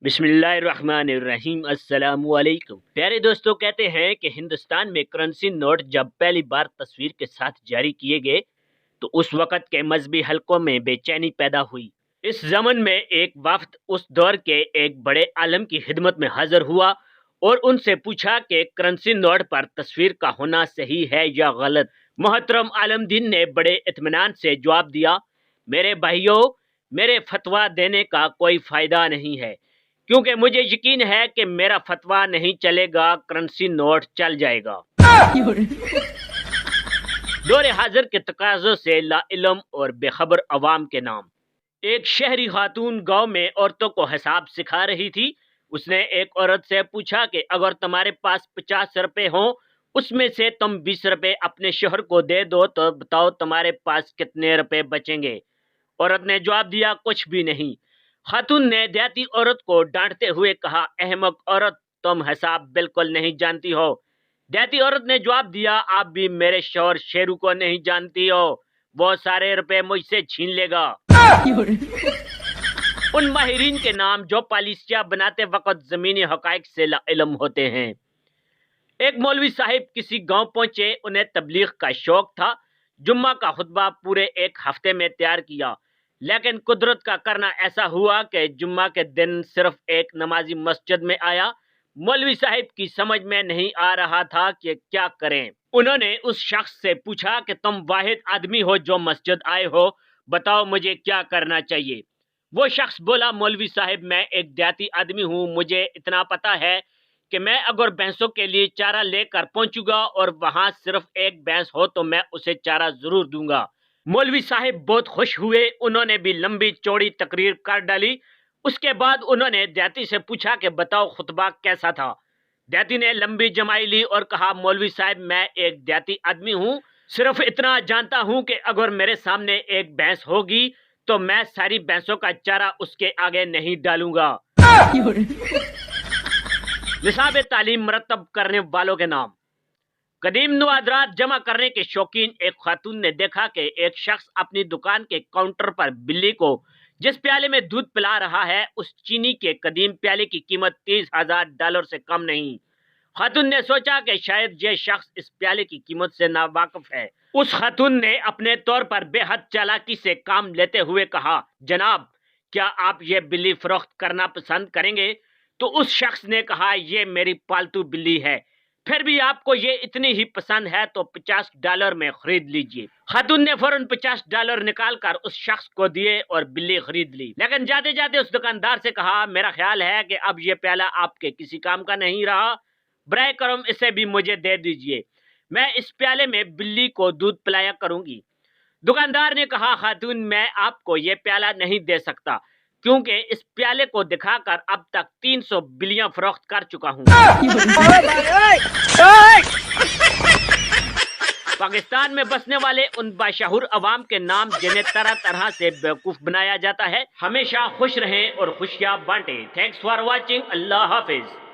بسم اللہ الرحمن الرحیم۔ السلام علیکم پیارے دوستو، کہتے ہیں کہ ہندوستان میں کرنسی نوٹ جب پہلی بار تصویر کے ساتھ جاری کیے گئے تو اس وقت کے مذہبی حلقوں میں بے چینی پیدا ہوئی۔ اس زمن میں ایک وفد اس دور کے ایک بڑے عالم کی خدمت میں حاضر ہوا اور ان سے پوچھا کہ کرنسی نوٹ پر تصویر کا ہونا صحیح ہے یا غلط۔ محترم عالم دین نے بڑے اطمینان سے جواب دیا، میرے بھائیوں، میرے فتویٰ دینے کا کوئی فائدہ نہیں ہے، کیونکہ مجھے یقین ہے کہ میرا فتویٰ نہیں چلے گا، کرنسی نوٹ چل جائے گا۔ دور حاضر کے تقاضوں سے لا علم اور بے خبر عوام کے نام۔ ایک شہری خاتون گاؤں میں عورتوں کو حساب سکھا رہی تھی۔ اس نے ایک عورت سے پوچھا کہ اگر تمہارے پاس 50 روپے ہوں، اس میں سے تم 20 روپے اپنے شوہر کو دے دو تو بتاؤ تمہارے پاس کتنے روپے بچیں گے؟ عورت نے جواب دیا، کچھ بھی نہیں۔ خاتون نے دیہاتی عورت کو ڈانٹتے ہوئے کہا، احمق عورت، تم حساب بالکل نہیں جانتی ہو۔ دیہاتی عورت نے جواب دیا، آپ بھی میرے شوہر شیرو کو نہیں جانتی ہو، وہ سارے روپے مجھ سے چھین لے گا۔ ان ماہرین کے نام جو پالیسیاں بناتے وقت زمینی حقائق سے لا علم ہوتے ہیں۔ ایک مولوی صاحب کسی گاؤں پہنچے، انہیں تبلیغ کا شوق تھا۔ جمعہ کا خطبہ پورے ایک ہفتے میں تیار کیا، لیکن قدرت کا کرنا ایسا ہوا کہ جمعہ کے دن صرف ایک نمازی مسجد میں آیا۔ مولوی صاحب کی سمجھ میں نہیں آ رہا تھا کہ کیا کریں۔ انہوں نے اس شخص سے پوچھا کہ تم واحد آدمی ہو جو مسجد آئے ہو، بتاؤ مجھے کیا کرنا چاہیے؟ وہ شخص بولا، مولوی صاحب، میں ایک دیہاتی آدمی ہوں، مجھے اتنا پتا ہے کہ میں اگر بھینسوں کے لیے چارہ لے کر پہنچوں گا اور وہاں صرف ایک بھینس ہو تو میں اسے چارہ ضرور دوں گا۔ مولوی صاحب بہت خوش ہوئے، انہوں نے بھی لمبی چوڑی تقریر کر ڈالی۔ اس کے بعد انہوں نے دیہاتی سے پوچھا کہ بتاؤ خطبہ کیسا تھا؟ دیہاتی نے لمبی جمائی لی اور کہا، مولوی صاحب، میں ایک دیہاتی آدمی ہوں، صرف اتنا جانتا ہوں کہ اگر میرے سامنے ایک بھینس ہوگی تو میں ساری بھینسوں کا چارہ اس کے آگے نہیں ڈالوں گا۔ نصاب تعلیم مرتب کرنے والوں کے نام۔ قدیم نوادرات جمع کرنے کے شوقین ایک خاتون نے دیکھا کہ ایک شخص اپنی دکان کے کاؤنٹر پر بلی کو جس پیالے میں دودھ پلا رہا ہے، اس چینی کے قدیم پیالے کی قیمت $30,000 سے کم نہیں۔ خاتون نے سوچا کہ شاید یہ شخص اس پیالے کی قیمت سے ناواقف ہے۔ اس خاتون نے اپنے طور پر بے حد چالاکی سے کام لیتے ہوئے کہا، جناب، کیا آپ یہ بلی فروخت کرنا پسند کریں گے؟ تو اس شخص نے کہا، یہ میری پالتو بلی ہے، پھر بھی آپ کو یہ اتنی ہی پسند ہے تو $50 میں خرید لیجئے۔ خاتون نے فوراً $50 نکال کر اس شخص کو دیے اور بلی خرید لی، لیکن جاتے جاتے اس دکاندار سے کہا، میرا خیال ہے کہ اب یہ پیالہ آپ کے کسی کام کا نہیں رہا، برائے کرم اسے بھی مجھے دے دیجئے، میں اس پیالے میں بلی کو دودھ پلایا کروں گی۔ دکاندار نے کہا، خاتون، میں آپ کو یہ پیالہ نہیں دے سکتا، کیونکہ اس پیالے کو دکھا کر اب تک 300 بلیاں فروخت کر چکا ہوں۔ پاکستان میں بسنے والے ان باشعور عوام کے نام جنہیں طرح طرح سے بیوقوف بنایا جاتا ہے۔ ہمیشہ خوش رہیں اور خوشیاں بانٹیں۔ Thanks for watching. اللہ حافظ۔